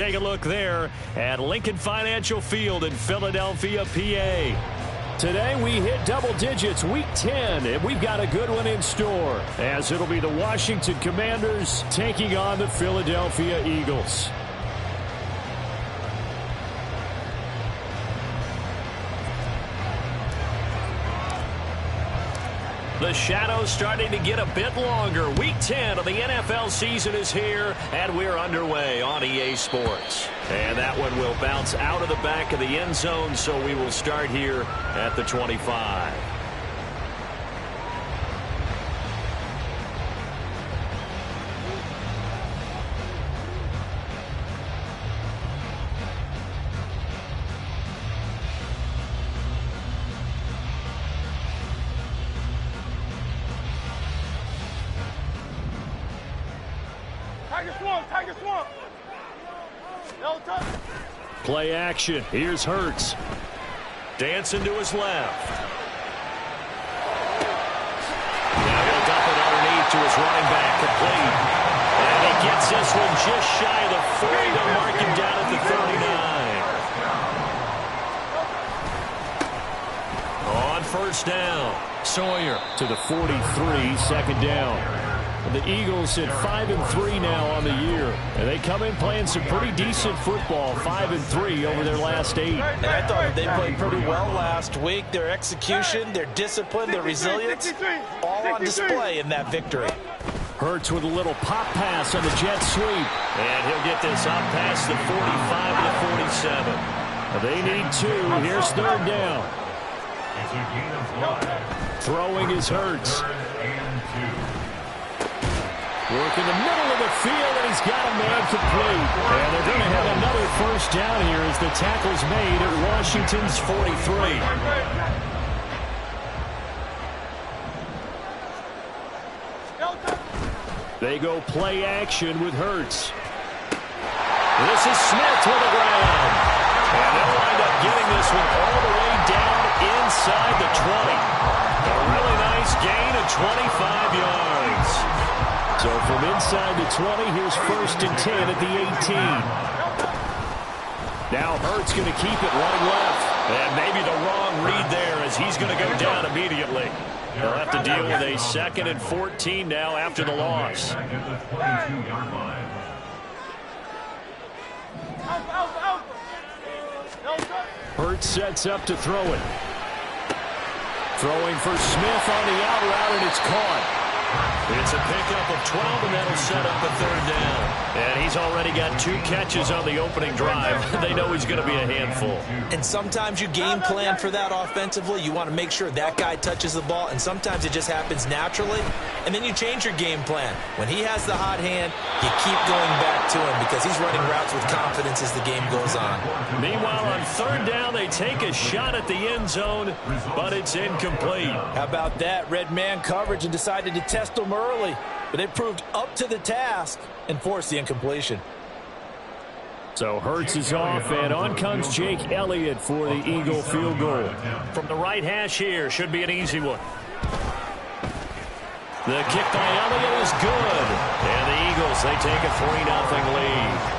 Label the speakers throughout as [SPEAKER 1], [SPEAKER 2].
[SPEAKER 1] Take a look there at Lincoln Financial Field in Philadelphia, PA. Today we hit double digits, week 10, and we've got a good one in store, as it'll be the Washington Commanders taking on the Philadelphia Eagles. The shadow's starting to get a bit longer. Week 10 of the NFL season is here, and we're underway on EA Sports. And that one will bounce out of the back of the end zone, so we will start here at the 25. Play action. Here's Hurts. Dancing to his left. Now he'll dump it underneath to his running back. Complete. And he gets this one just shy of the 40 to mark him down at the 39. On first down. Sawyer to the 43, second down. The Eagles at 5-3 now on the year, and they come in playing some pretty decent football, 5-3 over their last 8.
[SPEAKER 2] And I thought they played pretty well last week. Their execution, their discipline, their resilience, all on display in that victory.
[SPEAKER 1] Hurts with a little pop pass on the jet sweep, and he'll get this up past the 45 to the 47. They need 2. Here's third down. Throwing is Hurts. Work in the middle of the field, and he's got a man complete. And they're going to have another first down here as the tackle's made at Washington's 43. They go play action with Hurts. This is Smith to the ground. And they'll wind up getting this one all the way down inside the 20. A really nice gain of 25 yards. So from inside the 20, here's first and 10 at the 18. Now Hurts going to keep it running left. And maybe the wrong read there as he's going to go down immediately. They'll have to deal with a 2nd and 14 now after the loss. Hurts sets up to throw it. Throwing for Smith on the out route, and it's caught. It's a pickup of 12, and that'll set up a third down. And he's already got 2 catches on the opening drive. They know he's going to be a handful.
[SPEAKER 2] And sometimes you game plan for that offensively. You want to make sure that guy touches the ball, and sometimes it just happens naturally. And then you change your game plan. When he has the hot hand, you keep going back to him because he's running routes with confidence as the game goes on.
[SPEAKER 1] Meanwhile, on third down, they take a shot at the end zone, but it's incomplete.
[SPEAKER 2] How about that? Red man coverage and decided to test them early, but they proved up to the task and forced the incompletion.
[SPEAKER 1] So Hurts is off, and on comes Jake Elliott for the Eagle field goal. From the right hash here, should be an easy one. The kick by Elliott is good, and the Eagles, they take a 3-0 lead.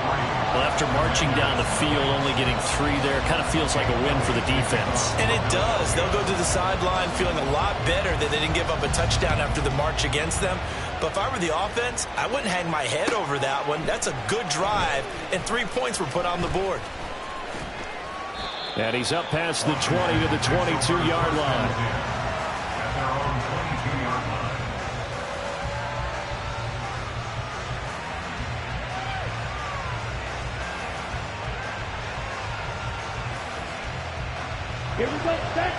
[SPEAKER 1] Well, after marching down the field, only getting 3 there, kind of feels like a win for the defense.
[SPEAKER 2] And it does. They'll go to the sideline feeling a lot better that they didn't give up a touchdown after the march against them. But if I were the offense, I wouldn't hang my head over that one. That's a good drive, and 3 points were put on the board.
[SPEAKER 1] And he's up past the 20 to the 22-yard line.
[SPEAKER 3] Here we go. Back.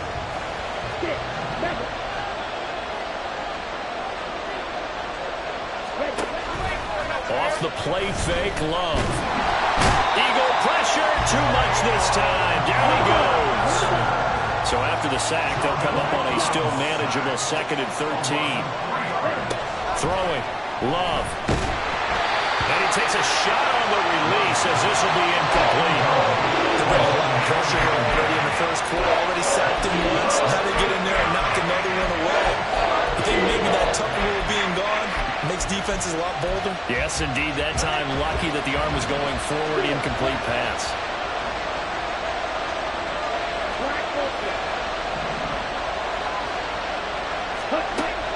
[SPEAKER 3] Kick. Back.
[SPEAKER 1] Off the play fake, Love. Eagle pressure. Too much this time. Down he goes. So after the sack, they'll come up on a still manageable 2nd and 13. Throwing. Love. And he takes a shot on the release as this will be incomplete.
[SPEAKER 2] Pressure already in the first quarter, already sacked him once. How to get in there and knock another one away. I think maybe that Tucker rule being gone, Makes defenses a lot bolder.
[SPEAKER 1] Yes, indeed. That time, lucky that the arm was going forward. Incomplete pass.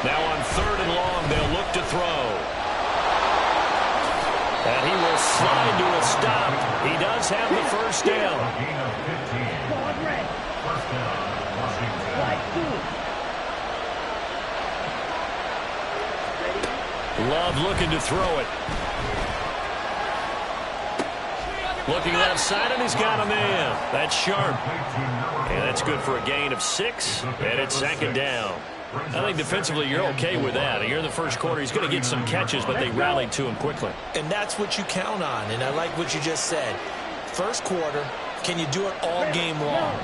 [SPEAKER 1] Now on 3rd and long, they'll look to throw. And he will slide to a stop. He does have the first down. Love looking to throw it. Looking left side, and he's got a man. That's sharp. And that's good for a gain of 6, and it's 2nd down. I think defensively you're okay with that. You're in the first quarter. He's going to get some catches, but they rallied to him quickly.
[SPEAKER 2] And that's what you count on, and I like what you just said. First quarter, can you do it all game long?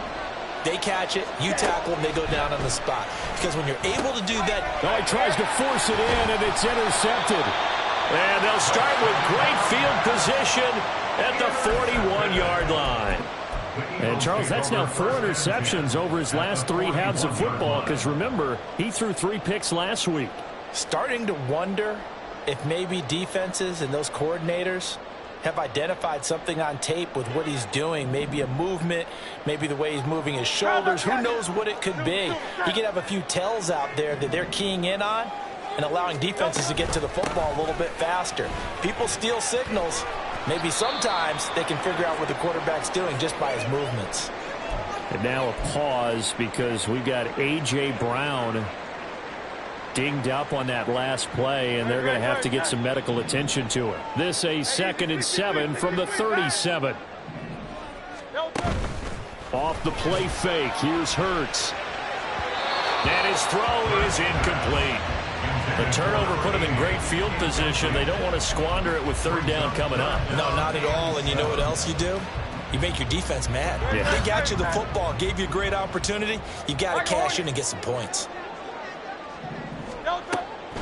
[SPEAKER 2] They catch it, you tackle, and they go down on the spot. Because when you're able to do that...
[SPEAKER 1] Oh, he tries to force it in, and it's intercepted. And they'll start with great field position at the 41-yard line. And, Charles, that's now 4 interceptions over his last 3 halves of football. Because, remember, he threw 3 picks last week.
[SPEAKER 2] Starting to wonder if maybe defenses and those coordinators have identified something on tape with what he's doing. Maybe a movement, maybe the way he's moving his shoulders. Who knows what it could be? He could have a few tells out there that they're keying in on and allowing defenses to get to the football a little bit faster. People steal signals. Maybe sometimes they can figure out what the quarterback's doing just by his movements.
[SPEAKER 1] And now a pause because we've got A.J. Brown dinged up on that last play, and they're going to have to get some medical attention to it. This a 2nd and 7 from the 37. Off the play fake. Here's Hurts. And his throw is incomplete. The turnover put him in great field position. They don't want to squander it with 3rd down coming up.
[SPEAKER 2] No, not at all. And you know what else you do? You make your defense mad.
[SPEAKER 1] Yeah.
[SPEAKER 2] They got you the football, gave you a great opportunity. You got to cash in and get some points.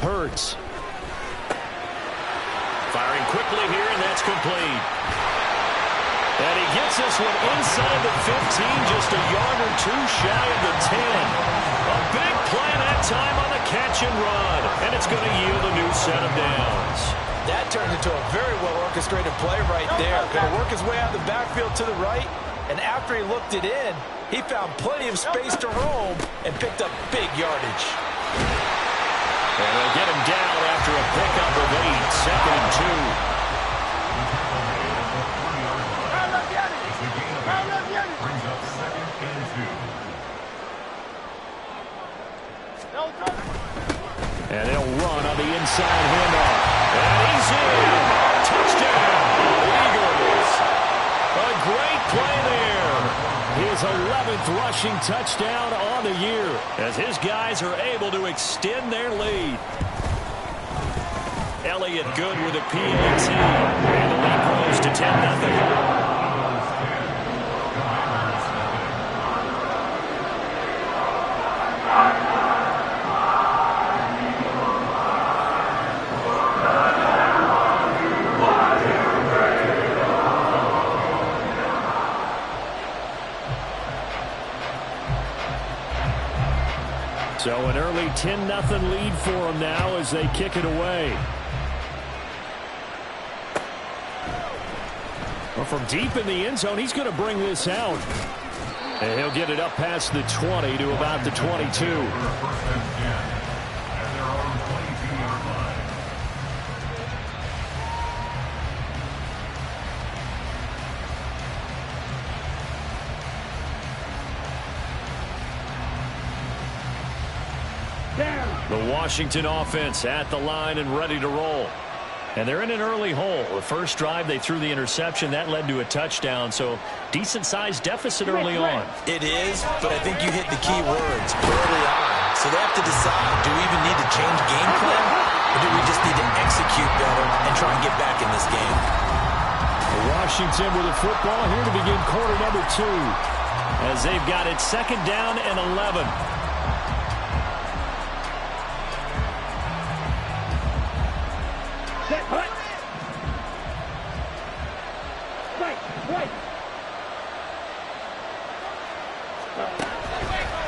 [SPEAKER 1] Hurts. Firing quickly here, and that's complete. And he gets this one inside the 15, just a yard or 2 shy of the 10. A big play that time on the catch and run, and it's going to yield a new set of downs.
[SPEAKER 2] That turned into a very well-orchestrated play right there. Going to work his way out of the backfield to the right, and after he looked it in, he found plenty of space to roam and picked up big yardage.
[SPEAKER 1] And they'll get him down after a pickup of 8, 2nd and 2. And they'll run on the inside handoff. And he's in. Touchdown, Eagles. A great play there. His 11th rushing touchdown on the year as his guys are able to extend their lead. Elliott good with a PAT. And the lead grows to 10-0. So an early 10-0 lead for them now as they kick it away. Well, from deep in the end zone, he's going to bring this out. And he'll get it up past the 20 to about the 22. The Washington offense at the line and ready to roll. And they're in an early hole. The first drive, they threw the interception. That led to a touchdown, so decent-sized deficit early on.
[SPEAKER 2] It is, but I think you hit the key words early on. So they have to decide, do we even need to change game plan, or do we just need to execute better and try and get back in this game?
[SPEAKER 1] Washington with the football here to begin quarter number 2 as they've got it 2nd down and 11.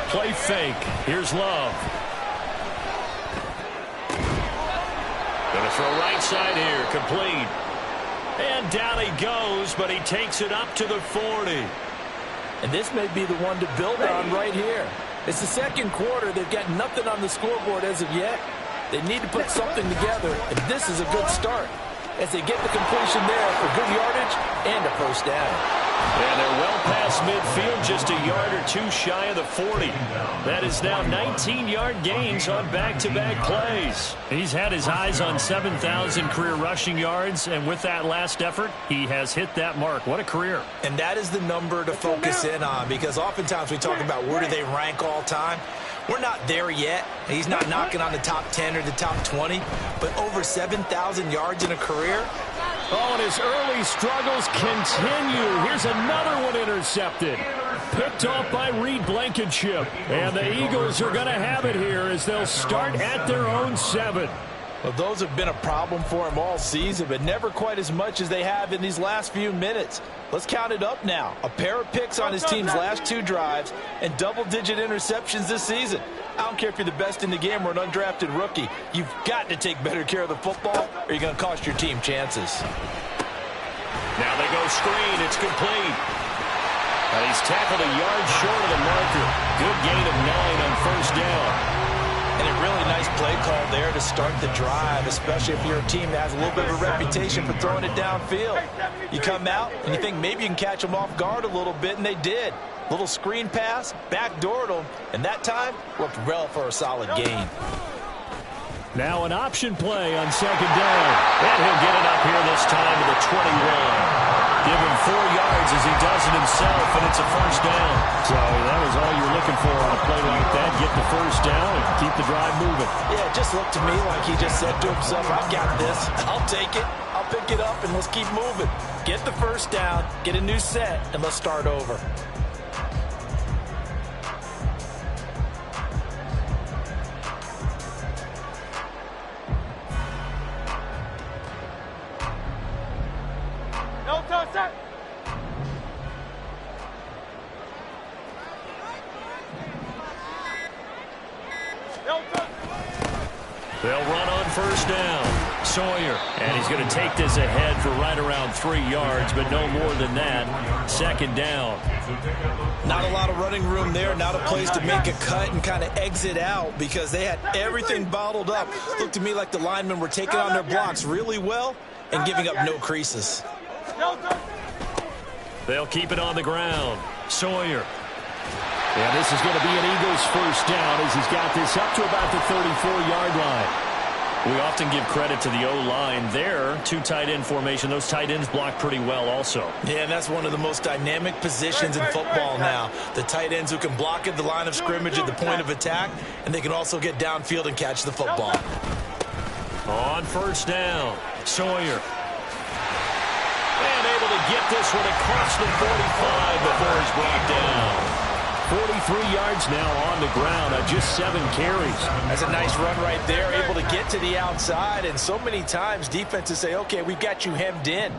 [SPEAKER 1] Play fake. Here's Love. throw right side here, complete. And down he goes, but he takes it up to the 40.
[SPEAKER 2] And this may be the one to build on right here. It's the second quarter. They've got nothing on the scoreboard as of yet. They need to put something together, and this is a good start as they get the completion there for good yardage and a first down.
[SPEAKER 1] And they're well past midfield, just a yard or two shy of the 40. That is now 19-yard gains on back-to-back plays. He's had his eyes on 7,000 career rushing yards, and with that last effort, he has hit that mark. What a career.
[SPEAKER 2] And that is the number to focus in on, because oftentimes we talk about where do they rank all time. We're not there yet. He's not knocking on the top 10 or the top 20, but over 7,000 yards in a career.
[SPEAKER 1] Oh, and his early struggles continue. Here's another one intercepted. Picked off by Reed Blankenship. And the Eagles are going to have it here as they'll start at their own 7.
[SPEAKER 2] Well, those have been a problem for him all season, but never quite as much as they have in these last few minutes. Let's count it up now. A pair of picks on his team's last 2 drives and double-digit interceptions this season. I don't care if you're the best in the game or an undrafted rookie. You've got to take better care of the football or you're going to cost your team chances.
[SPEAKER 1] Now they go screen. It's complete. And he's tackled a yard short of the marker. Good gain of 9 on first down.
[SPEAKER 2] And a really nice play call there to start the drive, especially if you're a team that has a little bit of a reputation for throwing it downfield. You come out and you think maybe you can catch them off guard a little bit, and they did. Little screen pass, backdoored them, and that time worked well for a solid gain.
[SPEAKER 1] Now an option play on second down. And he'll get it up here this time to the 21. Give him 4 yards as he does it himself, and it's a first down. So that was all you're looking for on a play like that. Get the first down and keep the drive moving.
[SPEAKER 2] Yeah, it just looked to me like he just said to himself, I've got this. I'll take it. I'll pick it up, and let's keep moving. Get the first down, get a new set, and let's start over.
[SPEAKER 1] They'll run on first down. Sawyer. And he's going to take this ahead for right around 3 yards, but no more than that. Second down.
[SPEAKER 2] Not a lot of running room there. Not a place to make a cut and kind of exit out because they had everything bottled up. Looked to me like the linemen were taking on their blocks really well and giving up no creases.
[SPEAKER 1] They'll keep it on the ground. Sawyer. And this is going to be an Eagles first down as he's got this up to about the 34-yard line. We often give credit to the O-line there. 2 tight end formation. Those tight ends block pretty well also.
[SPEAKER 2] Yeah, and that's one of the most dynamic positions in football now. The tight ends who can block at the line of scrimmage at the point of attack, and they can also get downfield and catch the football.
[SPEAKER 1] On first down, Sawyer. And able to get this one across the 45 before he's brought down. 43 yards now on the ground on just 7 carries.
[SPEAKER 2] That's a nice run right there, able to get to the outside. And so many times defenses say, okay, we've got you hemmed in.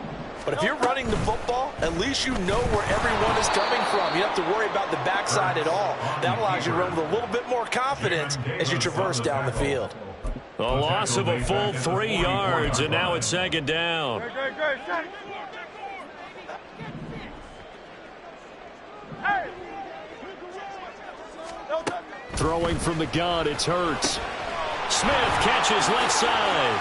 [SPEAKER 2] But if you're running the football, at least you know where everyone is coming from. You don't have to worry about the backside at all. That allows you to run with a little bit more confidence as you traverse down the field.
[SPEAKER 1] A loss of a full 3 yards, and now it's second down. Throwing from the gun, it's Hurts. Smith catches left side.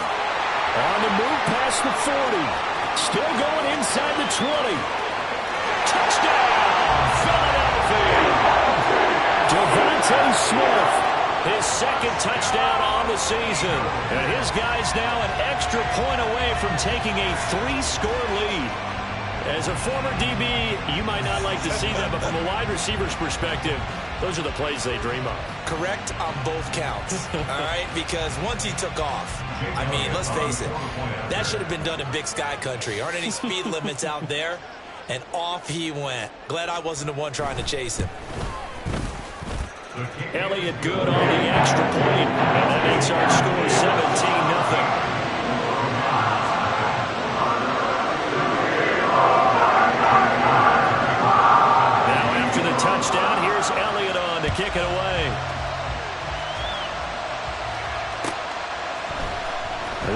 [SPEAKER 1] On the move past the 40. Still going inside the 20. Touchdown, Philadelphia. Devontae Smith, his second touchdown on the season. And his guys now an extra point away from taking a 3-score lead. As a former DB, you might not like to see that, but from a wide receiver's perspective, those are the plays they dream of.
[SPEAKER 2] Correct on both counts, all right? Because once he took off, I mean, let's face it, that should have been done in Big Sky Country. Aren't any speed limits out there? And off he went. Glad I wasn't the one trying to chase him.
[SPEAKER 1] Elliott good on the extra point, and that makes our score 17-0. Touchdown. Here's Elliott on to kick it away.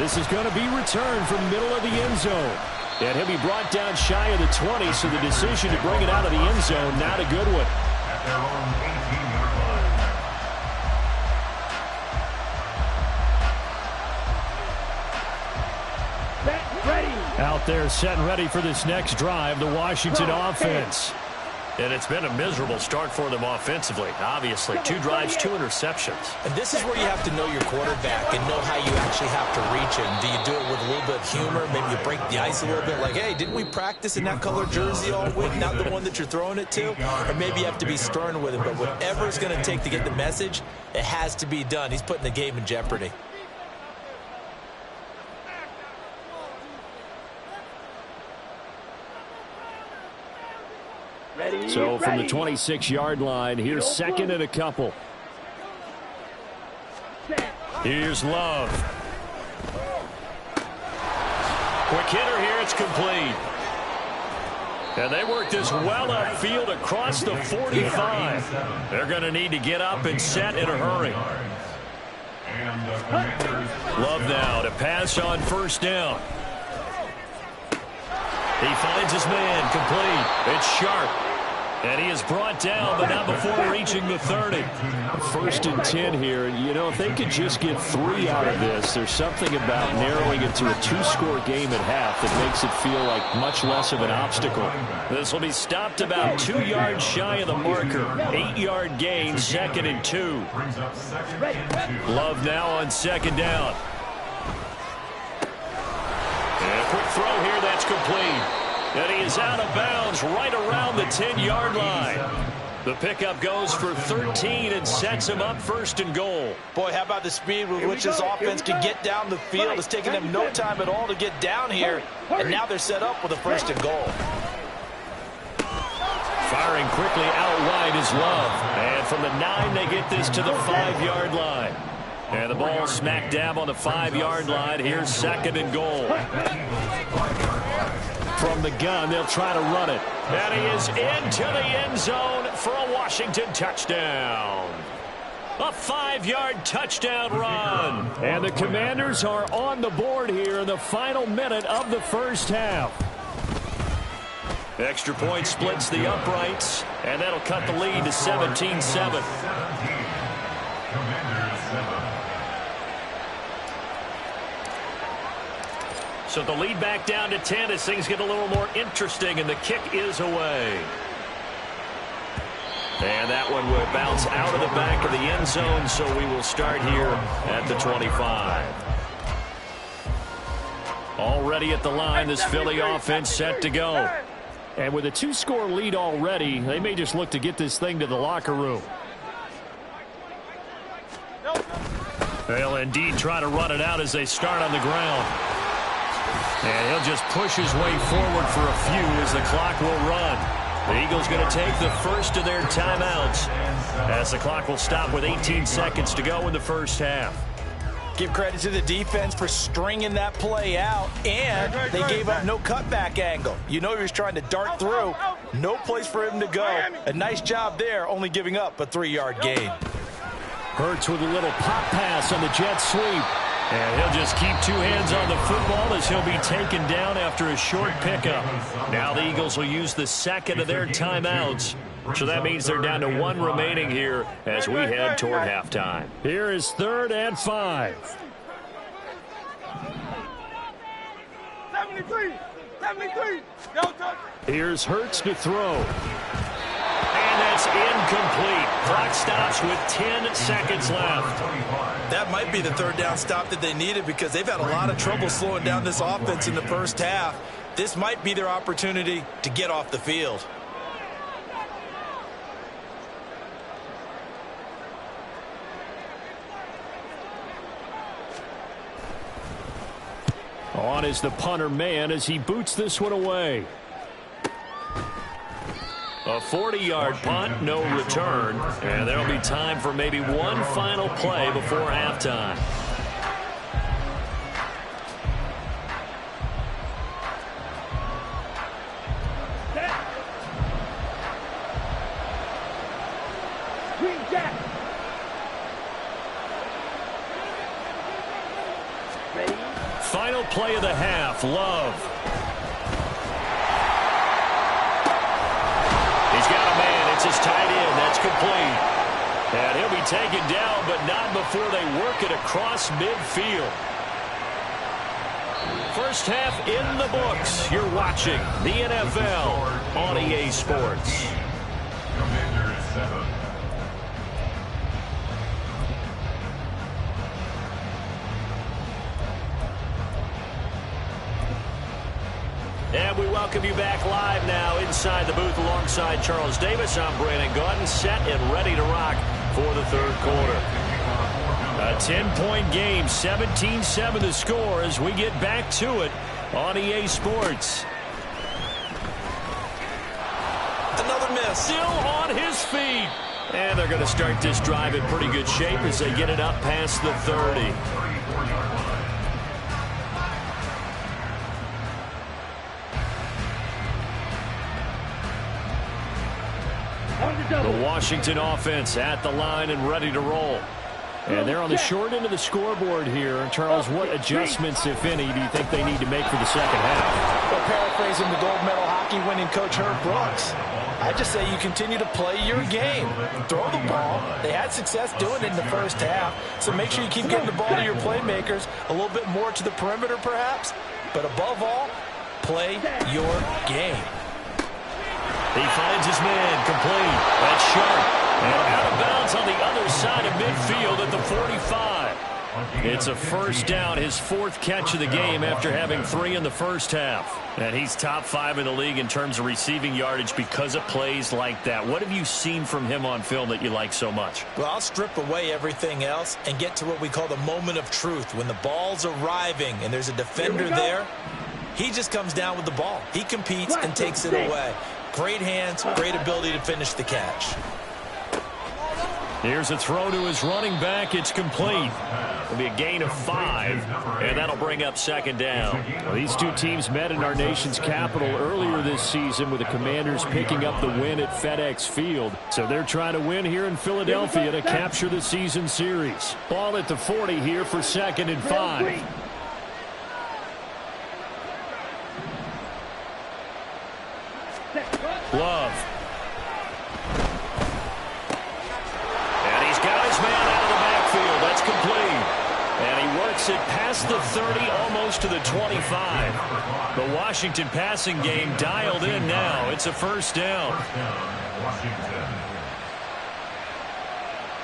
[SPEAKER 1] This is going to be returned from middle of the end zone. And he'll be brought down shy of the 20, so the decision to bring it out of the end zone, not a good one.
[SPEAKER 4] At their own 18-yard line.
[SPEAKER 3] Set, ready.
[SPEAKER 1] Out there set and ready for this next drive, the Washington offense. And it's been a miserable start for them offensively. Obviously, 2 drives, 2 interceptions.
[SPEAKER 2] And this is where you have to know your quarterback and know how you actually have to reach him. Do you do it with a little bit of humor? Maybe you break the ice a little bit like, hey, didn't we practice in that color jersey all week, not the one that you're throwing it to? Or maybe you have to be stern with him. But whatever it's going to take to get the message, it has to be done. He's putting the game in jeopardy.
[SPEAKER 3] Ready,
[SPEAKER 1] So from the
[SPEAKER 3] ready.
[SPEAKER 1] 26-yard line, here's second and a couple.
[SPEAKER 3] Set.
[SPEAKER 1] Here's Love. Quick hitter here, it's complete. And they work this well upfield across the 45. They're going to need to get up and set in a hurry.
[SPEAKER 4] And the Commanders.
[SPEAKER 1] Love now to pass on first down. He finds his man, complete. It's Sharp. And he is brought down, but not before reaching the 30. First and 10 here. You know, if they could just get 3 out of this, there's something about narrowing it to a 2-score game at half that makes it feel like much less of an obstacle. This will be stopped about 2 yards shy of the marker. 8-yard gain, second and 2.
[SPEAKER 4] Brings up second and 2.
[SPEAKER 1] Love now on second down. And a quick throw here, that's complete. And he is out of bounds right around the 10-yard line. The pickup goes for 13 and sets him up first and goal.
[SPEAKER 2] Boy, how about the speed with which this offense can get down the field? It's taking them no time at all to get down here. And now they're set up with a first and goal.
[SPEAKER 1] Firing quickly out wide is Love. And from the 9, they get this to the 5-yard line. And the ball smack dab on the 5-yard line. Here's second and goal. From the gun, they'll try to run it. And he is into the end zone for a Washington touchdown. A 5-yard touchdown run. And the Commanders are on the board here in the final minute of the first half. Extra point splits the uprights, and that'll cut the lead to 17-7. So the lead back down to 10 as things get a little more interesting, and the kick is away. And that one will bounce out of the back of the end zone, so we will start here at the 25. Already at the line, this Philly offense set to go. And with a 2-score lead already, they may just look to get this thing to the locker room. They'll indeed try to run it out as they start on the ground. And he'll just push his way forward for a few as the clock will run. The Eagles going to take the first of their timeouts as the clock will stop with 18 seconds to go in the first half.
[SPEAKER 2] Give credit to the defense for stringing that play out, and they gave up no cutback angle. You know he was trying to dart through. No place for him to go. A nice job there, only giving up a 3-yard gain.
[SPEAKER 1] Hurts with a little pop pass on the jet sweep. And he'll just keep 2 hands on the football as he'll be taken down after a short pickup. Now the Eagles will use the second of their timeouts. So that means they're down to 1 remaining here as we head toward halftime. Here is 3rd and 5.
[SPEAKER 3] 73. Don't touch it.
[SPEAKER 1] Here's Hurts to throw. And that's incomplete. Clock stops with 10 seconds left.
[SPEAKER 2] That might be the 3rd down stop that they needed because they've had a lot of trouble slowing down this offense in the first half. This might be their opportunity to get off the field.
[SPEAKER 1] On is the punter man as he boots this one away. A 40-yard punt, no return. And there'll be time for maybe one final play before halftime.
[SPEAKER 3] Green Jack. Ready,
[SPEAKER 1] play of the half. Love. He's got a man. It's his tight end. That's complete. And he'll be taken down, but not before they work it across midfield. First half in the books. You're watching the NFL on EA Sports.
[SPEAKER 4] Commanders 7.
[SPEAKER 1] And we welcome you back live now inside the booth alongside Charles Davis. I'm Brandon Gaudin, set and ready to rock for the third quarter. A 10-point game, 17-7 the score as we get back to it on EA Sports.
[SPEAKER 2] Another miss.
[SPEAKER 1] Still on his feet. And they're going to start this drive in pretty good shape as they get it up past the 30. The Washington offense at the line and ready to roll. And they're on the short end of the scoreboard here. Charles, what adjustments, if any, do you think they need to make for the second half?
[SPEAKER 5] Well, paraphrasing the gold medal hockey winning coach Herb Brooks, I just say you continue to play your game. Throw the ball. They had success doing it in the first half, so make sure you keep getting the ball to your playmakers, a little bit more to the perimeter perhaps, but above all, play your game.
[SPEAKER 1] He finds his man, complete. That's sharp. And out of bounds on the other side of midfield at the 45. It's a first down, his fourth catch of the game after having 3 in the first half. And he's top 5 in the league in terms of receiving yardage because of plays like that. What have you seen from him on film that you like so much?
[SPEAKER 2] Well, I'll strip away everything else and get to what we call the moment of truth. When the ball's arriving and there's a defender there, he just comes down with the ball. He competes and takes it away. Great hands, great ability to finish the catch.
[SPEAKER 1] Here's a throw to his running back. It's complete. It'll be a gain of 5, and that'll bring up second down. Well, these two teams met in our nation's capital earlier this season with the Commanders picking up the win at FedEx Field. So they're trying to win here in Philadelphia to capture the season series. Ball at the 40 here for 2nd and 5. Love. And he's got his man out of the backfield. That's complete. And he works it past the 30, almost to the 25. The Washington passing game dialed in now. It's a first down.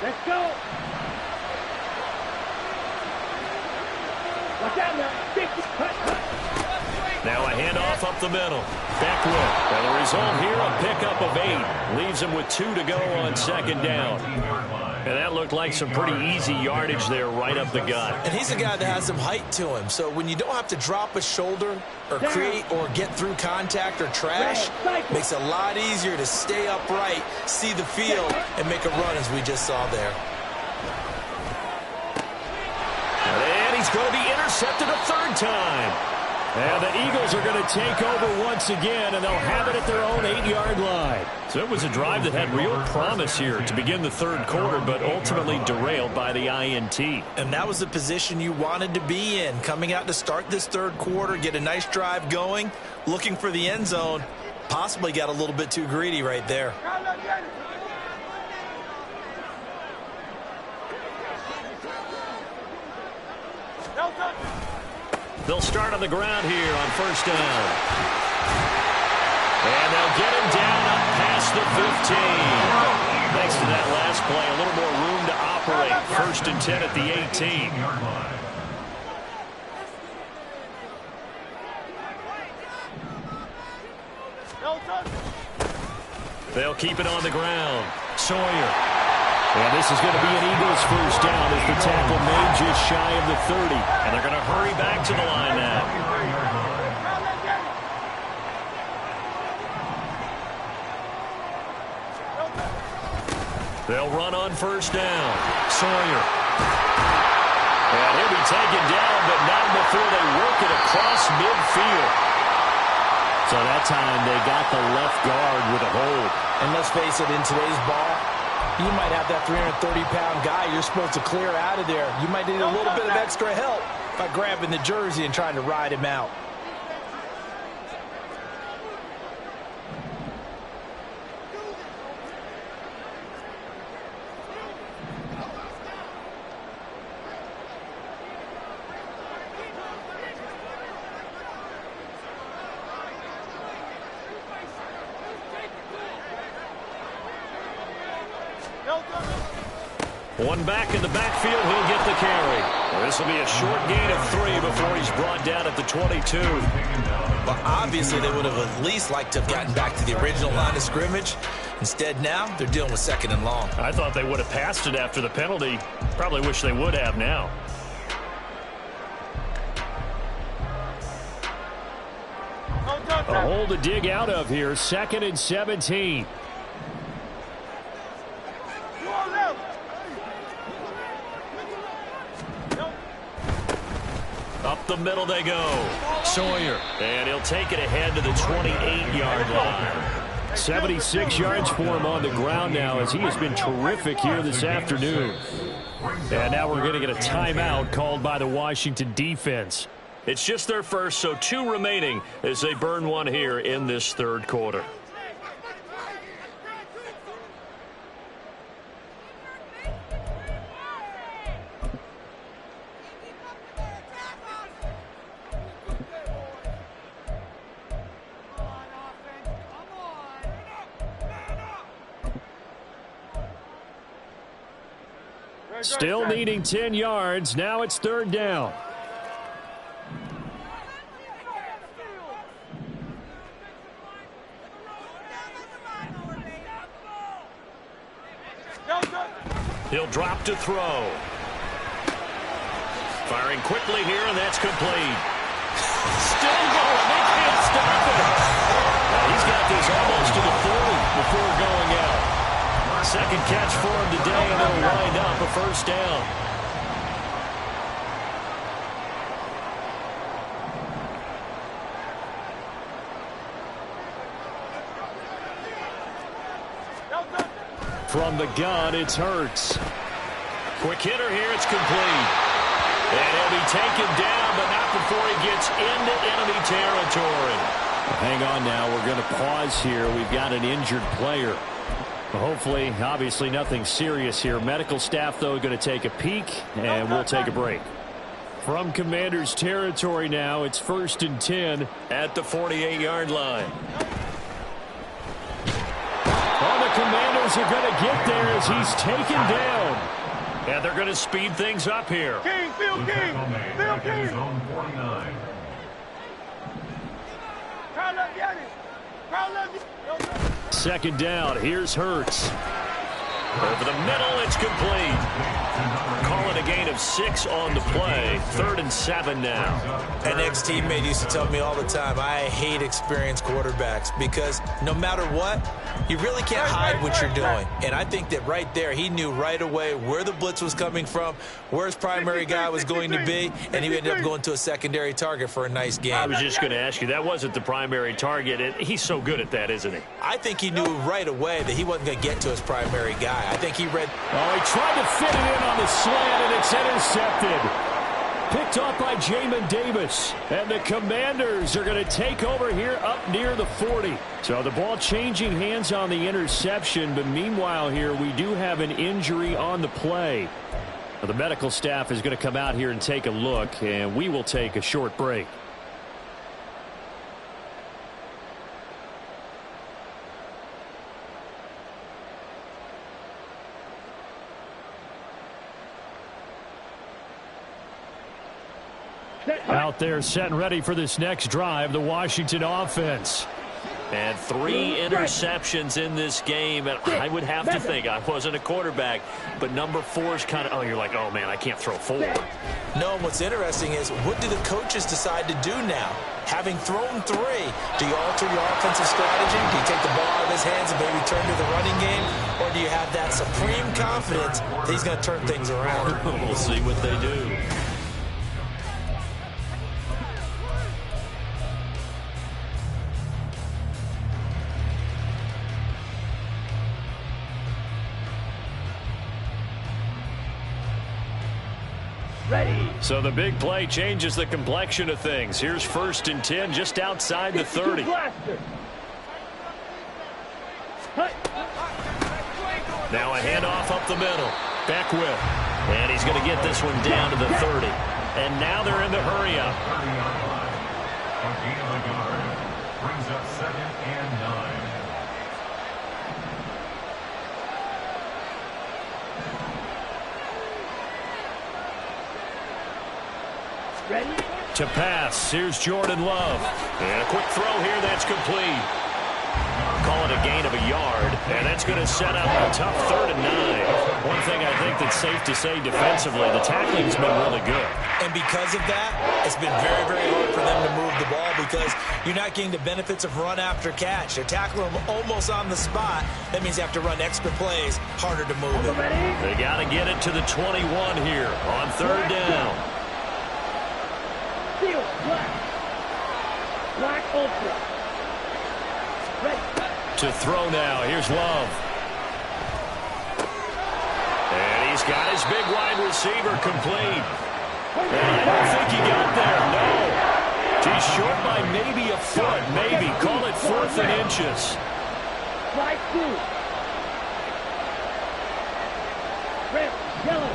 [SPEAKER 3] Let's go. Watch out now.
[SPEAKER 1] Now a handoff up the middle. Beckwith. And the result here, a pickup of 8. Leaves him with 2 to go on second down. And that looked like some pretty easy yardage there right up the gut.
[SPEAKER 2] And he's a guy that has some height to him. So when you don't have to drop a shoulder or create or get through contact or trash, makes it a lot easier to stay upright, see the field, and make a run as we just saw there.
[SPEAKER 1] And he's going to be intercepted a 3rd time. And the Eagles are going to take over once again, and they'll have it at their own 8-yard line. So it was a drive that had real promise here to begin the third quarter, but ultimately derailed by the INT.
[SPEAKER 2] And that was the position you wanted to be in, coming out to start this third quarter, get a nice drive going, looking for the end zone. Possibly got a little bit too greedy right there.
[SPEAKER 1] They'll start on the ground here on first down. And they'll get him down up past the 15. Thanks to that last play, a little more room to operate. 1st and 10 at the 18. They'll keep it on the ground. Sawyer. And this is going to be an Eagles first down as the tackle made just shy of the 30. And they're going to hurry back to the line now. They'll run on first down. Sawyer. And he'll be taken down, but not before they work it across midfield. So that time they got the left guard with a hold.
[SPEAKER 5] And let's face it, in today's ball, you might have that 330-pound guy you're supposed to clear out of there. You might need a little bit of extra help. by grabbing the jersey and trying to ride him out.
[SPEAKER 1] One back in the backfield, he'll get the carry. This will be a short gain of 3 before he's brought down at the 22.
[SPEAKER 2] But obviously they would have at least liked to have gotten back to the original line of scrimmage. Instead now, they're dealing with 2nd and long.
[SPEAKER 1] I thought they would have passed it after the penalty. Probably wish they would have now. A hole to dig out of here, 2nd and 17. Up the middle they go. Sawyer. And he'll take it ahead to the 28-yard line. 76 yards for him on the ground now as he has been terrific here this afternoon. And now we're going to get a timeout called by the Washington defense. It's just their first, so 2 remaining as they burn one here in this 3rd quarter. Still needing 10 yards. Now it's 3rd down. He'll drop to throw. Firing quickly here, and that's complete. Still going. They can't stop it. He's got this almost to the 40 before going out. 2nd catch for him today, and it'll wind up a 1st down. From the gun, it's Hurts. Quick hitter here, it's complete. And he'll be taken down, but not before he gets into enemy territory. Hang on now, we're going to pause here. We've got an injured player. Hopefully, obviously nothing serious here. Medical staff, though, going to take a peek, and we'll take a break. From Commanders territory now, it's 1st and 10 at the 48-yard line. Well, the Commanders are going to get there as he's taken down. And they're going to speed things up here.
[SPEAKER 3] King, Phil King, Phil King. Crowd up, Yannis. Crowd up.
[SPEAKER 1] 2nd down. Here's Hurts. Over the middle, it's complete. Call it a gain of 6 on the play. 3rd and 7 now.
[SPEAKER 2] An ex-teammate used to tell me all the time, I hate experienced quarterbacks because no matter what, you really can't hide what you're doing. And I think that right there, he knew right away where the blitz was coming from, where his primary guy was going to be, and he ended up going to a secondary target for a nice game.
[SPEAKER 1] I was just going to ask you, that wasn't the primary target, and he's so good at that, isn't he?
[SPEAKER 2] I think he knew right away that he wasn't going to get to his primary guy. I think he read.
[SPEAKER 1] Oh, he tried to fit it in on the slant, and it's intercepted. Picked off by Jamin Davis. And the Commanders are going to take over here up near the 40. So the ball changing hands on the interception, but meanwhile here we do have an injury on the play. Now, the medical staff is going to come out here and take a look, and we will take a short break. Out there set and ready for this next drive, the Washington offense. And 3 interceptions in this game, and I would have to think, I wasn't a quarterback, but number 4 is kind of, oh, you're like, oh, man, I can't throw 4.
[SPEAKER 2] No, what's interesting is what do the coaches decide to do now? Having thrown 3, do you alter your offensive strategy? Do you take the ball out of his hands and maybe turn to the running game? Or do you have that supreme confidence that he's going to turn things around?
[SPEAKER 1] We'll see what they do. So the big play changes the complexion of things. Here's 1st and 10 just outside the 30. Now a handoff up the middle. Beckwith. And he's going to get this one down to the 30. And now they're in the hurry-up.
[SPEAKER 4] A gain of a yard brings up 2nd and 9.
[SPEAKER 3] Ready?
[SPEAKER 1] To pass. Here's Jordan Love. And a quick throw here. That's complete. Call it a gain of a yard, and that's going to set up a tough 3rd and 9. One thing I think that's safe to say defensively, the tackling's been really good.
[SPEAKER 2] And because of that, it's been very, very hard for them to move the ball because you're not getting the benefits of run after catch. They're tackling them almost on the spot. That means you have to run extra plays, harder to move it.
[SPEAKER 1] They got to get it to the 21 here on 3rd down.
[SPEAKER 3] Seal, black ultra. Ready.
[SPEAKER 1] To throw now. Here's Love. And he's got his big wide receiver complete. And I don't think he got there. No. He's short by maybe a foot. Maybe. Call it 4th and inches.
[SPEAKER 3] Fly 2. Red, yellow.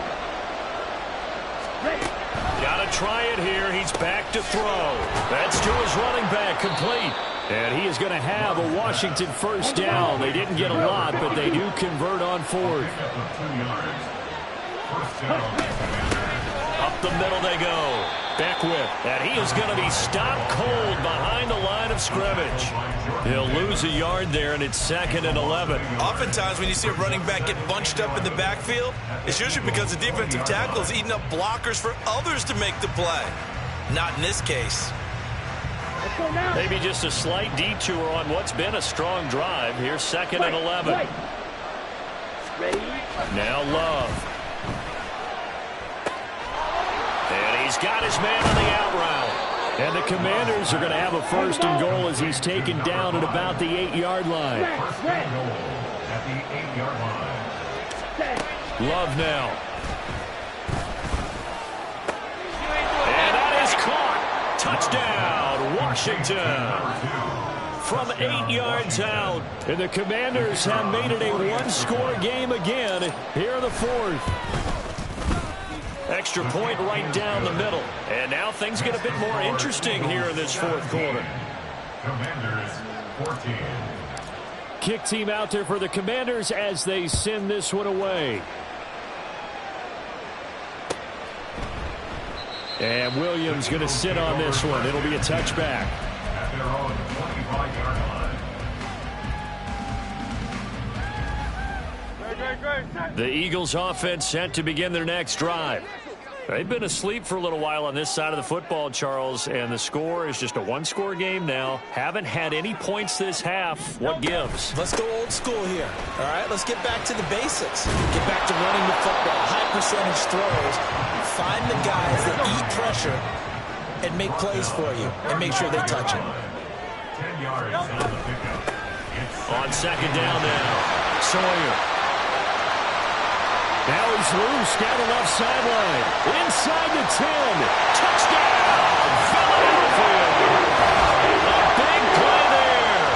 [SPEAKER 3] Ready.
[SPEAKER 1] Got to try it here. He's back to throw. That's to his running back, complete. And he is going to have a Washington 1st down. They didn't get a lot, but they do convert on 4th. Up the middle they go. Beckwith. And he is going to be stopped cold behind the line of scrimmage. He'll lose a yard there, and it's 2nd and 11.
[SPEAKER 2] Oftentimes when you see a running back get bunched up in the backfield, it's usually because the defensive tackle is eating up blockers for others to make the play. Not in this case.
[SPEAKER 1] Maybe just a slight detour on what's been a strong drive. Here's 2nd and 11.
[SPEAKER 3] Ready.
[SPEAKER 1] Now Love. And he's got his man on the out route. And the Commanders are going to have a 1st and goal as he's taken down at about the 8-yard line.
[SPEAKER 4] At the 8-yard line.
[SPEAKER 1] Love now. And that is caught. Touchdown, Washington. From 8 yards out. And the Commanders have made it a one-score game again here in the 4th. Extra point right down the middle. And now things get a bit more interesting here in this 4th quarter.
[SPEAKER 4] Commanders 14.
[SPEAKER 1] Kick team out there for the Commanders as they send this one away. And Williams going to sit on this one. It'll be a touchback.
[SPEAKER 4] At their own 25-yard line.
[SPEAKER 1] The Eagles offense set to begin their next drive. They've been asleep for a little while on this side of the football, Charles, and the score is just a one-score game now. Haven't had any points this half. What gives?
[SPEAKER 2] Let's go old school here. All right, let's get back to the basics. Get back to running the football, high percentage throws. Find the guys that eat pressure and make plays for you and make sure they touch it.
[SPEAKER 4] 10 yards on the pickup.
[SPEAKER 1] On 2nd down now, Sawyer. Now he's loose down the left sideline. Inside the 10. Touchdown, Philadelphia. A big play there.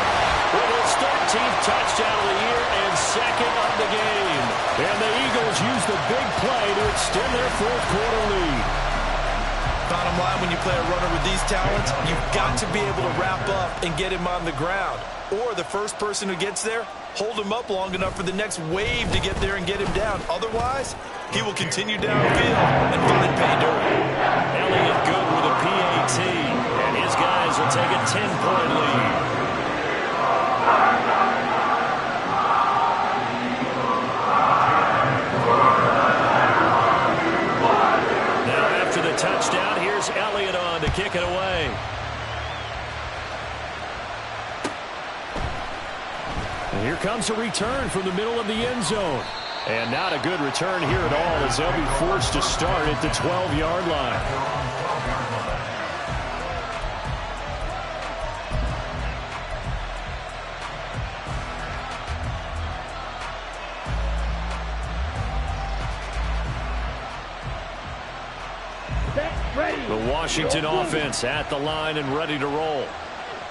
[SPEAKER 1] With his 13th touchdown of the year and 2nd of the game. And the Eagles use the big play to extend their 4th quarter lead.
[SPEAKER 2] Bottom line, when you play a runner with these talents, you've got to be able to wrap up and get him on the ground. Or the first person who gets there, hold him up long enough for the next wave to get there and get him down. Otherwise, he will continue downfield and find pay dirt.
[SPEAKER 1] Elliott good with a PAT, and his guys will take a 10-point lead. Now after the touchdown, here's Elliott on to kick it away. And here comes a return from the middle of the end zone. And not a good return here at all as they'll be forced to start at the 12-yard line. Washington offense at the line and ready to roll.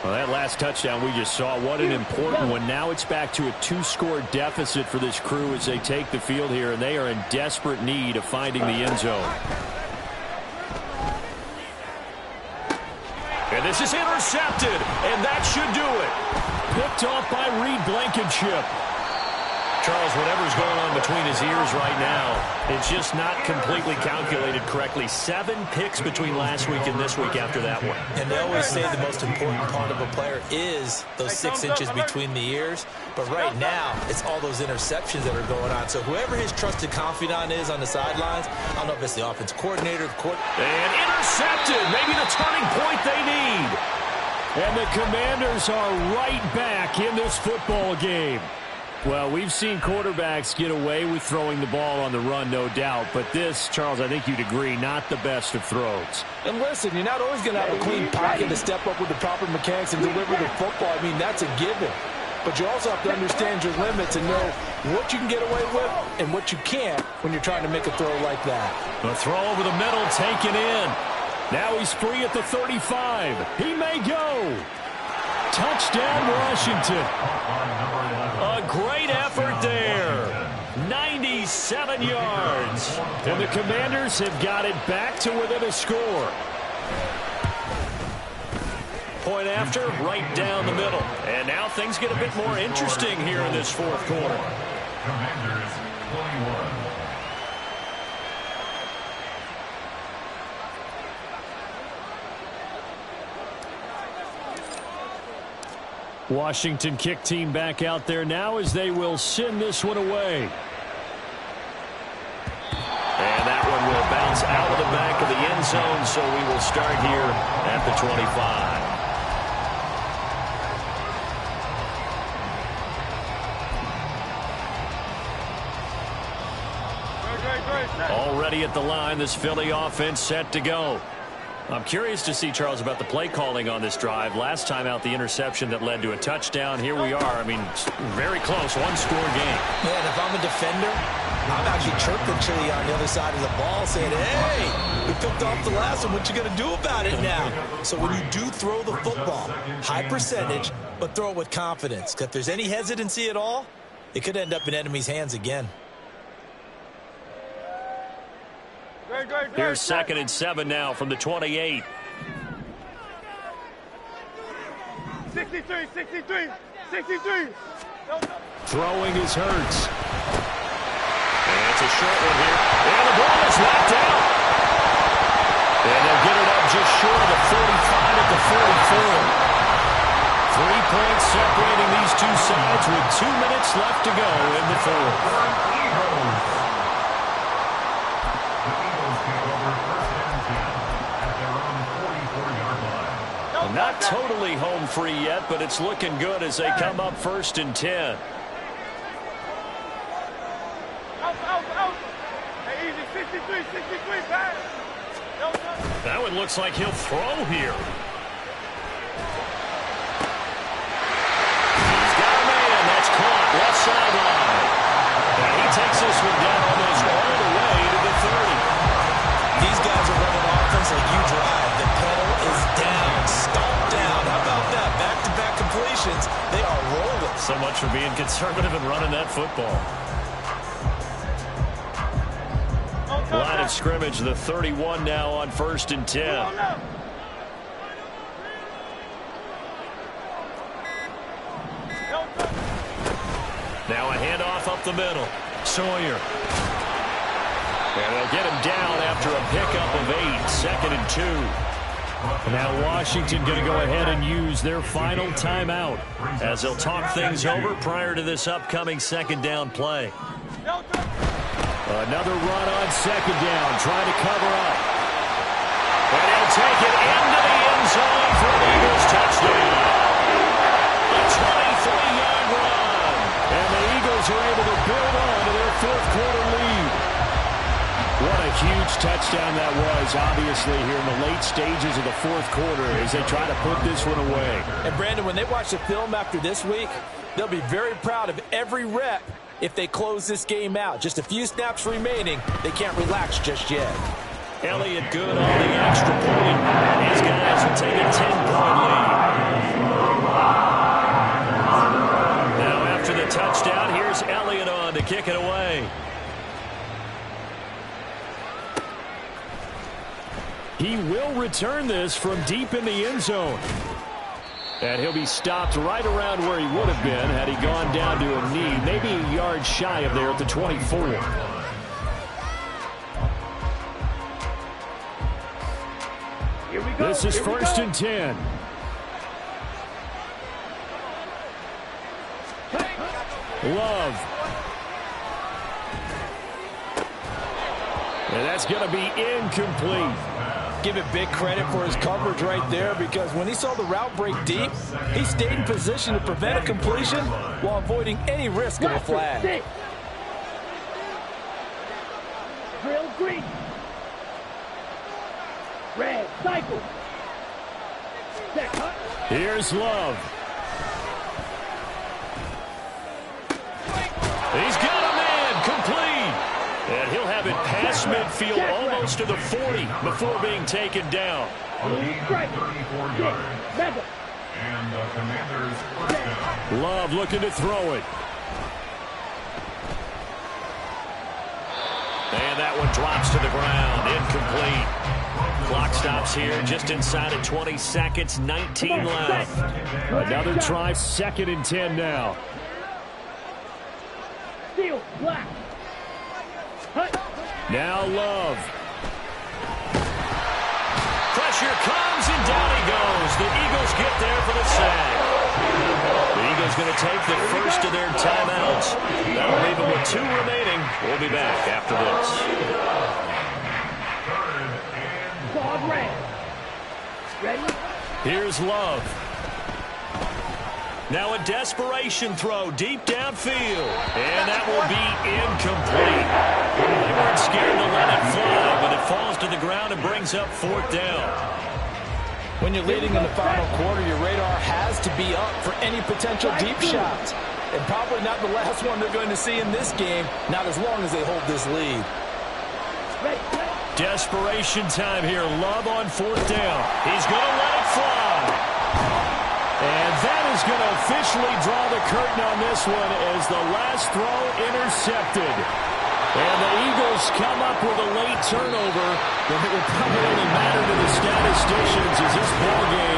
[SPEAKER 1] Well, that last touchdown we just saw, what an important one. Now it's back to a 2-score deficit for this crew as they take the field here, and they are in desperate need of finding the end zone. And this is intercepted, and that should do it. Picked off by Reed Blankenship. Charles, whatever's going on between his ears right now, it's just not completely calculated correctly. 7 picks between last week and this week after that one.
[SPEAKER 2] And they always say the most important part of a player is those 6 inches between the ears. But right now, it's all those interceptions that are going on. So whoever his trusted confidant is on the sidelines, I don't know if it's the offensive coordinator,
[SPEAKER 1] and intercepted. Maybe the turning point they need. And the Commanders are right back in this football game. Well, we've seen quarterbacks get away with throwing the ball on the run, no doubt. But this, Charles, I think you'd agree, not the best of throws.
[SPEAKER 5] And listen, you're not always going to have a clean pocket to step up with the proper mechanics and deliver the football. I mean, that's a given. But you also have to understand your limits and know what you can get away with and what you can't when you're trying to make a throw like that.
[SPEAKER 1] The throw over the middle, taken in. Now he's free at the 35. He may go. Touchdown, Washington. A great effort there. 97 yards. And the Commanders have got it back to within a score. Point after, right down the middle. And now things get a bit more interesting here in this fourth quarter.
[SPEAKER 4] Commanders 21.
[SPEAKER 1] Washington kick team back out there now as they will send this one away. And that one will bounce out of the back of the end zone, so we will start here at the 25. Already at the line, this Philly offense set to go. I'm curious to see, Charles, about the play calling on this drive. Last time out, the interception that led to a touchdown. Here we are. I mean, very close, one-score game.
[SPEAKER 2] Man, if I'm a defender, I'm actually chirping Chili on the other side of the ball saying, hey, we picked off the last one. What you going to do about it now? So when you do throw the football, high percentage, but throw it with confidence. Because if there's any hesitancy at all, it could end up in enemy's hands again.
[SPEAKER 1] Here's 2nd and 7 now from the 28.
[SPEAKER 3] 63.
[SPEAKER 1] Throwing is Hurts. And it's a short one here. And the ball is knocked out. And they'll get it up just short of the 45 at the 44. 3 points separating these two sides with 2 minutes left to go in the fourth. Not totally home free yet, but it's looking good as they come up 1st and 10.
[SPEAKER 3] Out. Hey, easy, 63, pass.
[SPEAKER 1] That one looks like he'll throw here. He's got a man. That's caught. Left sideline. And he takes this one down almost all the way to the 30.
[SPEAKER 2] These guys are running offense like you drive. The pedal is down. Stop down. How about that? Back-to-back completions. They are rolling.
[SPEAKER 1] So much for being conservative and running that football. Line of scrimmage, the 31 now on 1st and 10. Now a handoff up the middle. Sawyer. And they'll get him down after a pickup of 8. 2nd and 2. Now Washington going to go ahead and use their final timeout as they'll talk things over prior to this upcoming 2nd down play. Another run on 2nd down, trying to cover up. And he'll take it into the end zone for an Eagles touchdown. A 23-yard run. And the Eagles are able to build on to their 4th quarter lead. What a huge touchdown that was, obviously, here in the late stages of the 4th quarter as they try to put this one away.
[SPEAKER 5] And, Brandon, when they watch the film after this week, they'll be very proud of every rep if they close this game out. Just a few snaps remaining. They can't relax just yet.
[SPEAKER 1] Elliott good on the extra point. And these guys will take a 10-point lead. Now after the touchdown, here's Elliott on to kick it away. He will return this from deep in the end zone. And he'll be stopped right around where he would have been had he gone down to a knee, maybe a yard shy of there at the 24.
[SPEAKER 3] Here we go.
[SPEAKER 1] This is first and 10. Love. And that's going to be incomplete.
[SPEAKER 5] Give it big credit for his coverage right there, because when he saw the route break deep, he stayed in position to prevent a completion while avoiding any risk of a flag.
[SPEAKER 3] Six. Drill green. Red, cycle. Set, cut.
[SPEAKER 1] Here's Love. He's got a man, complete. And he'll have it past midfield almost to the 40 before being taken down.
[SPEAKER 3] Strike.
[SPEAKER 4] 34
[SPEAKER 3] Six.
[SPEAKER 4] yards.
[SPEAKER 3] Rebel.
[SPEAKER 4] And the Commanders first down.
[SPEAKER 1] Love looking to throw it. And that one drops to the ground, incomplete. Clock stops here just inside of 20 seconds, 19 left. Another try, second and 10 now.
[SPEAKER 3] Steel, black. Hut.
[SPEAKER 1] Now Love. Pressure comes and down he goes. The Eagles get there for the sack. The Eagles going to take the first of their timeouts. That'll leave them with 2 remaining. We'll be back after this.
[SPEAKER 3] Quad red. Ready?
[SPEAKER 1] Here's Love. Now a desperation throw deep downfield. And that will be incomplete. They weren't scared to let it fly, but it falls to the ground and brings up 4th down.
[SPEAKER 5] When you're leading in the final quarter, your radar has to be up for any potential deep shots. And probably not the last one they're going to see in this game, not as long as they hold this lead.
[SPEAKER 3] Ready.
[SPEAKER 1] Desperation time here. Love on 4th down. He's going to let it fly. And that is going to officially draw the curtain on this one as the last throw intercepted. And the Eagles come up with a late turnover, but it will probably only matter to the statisticians as this ball game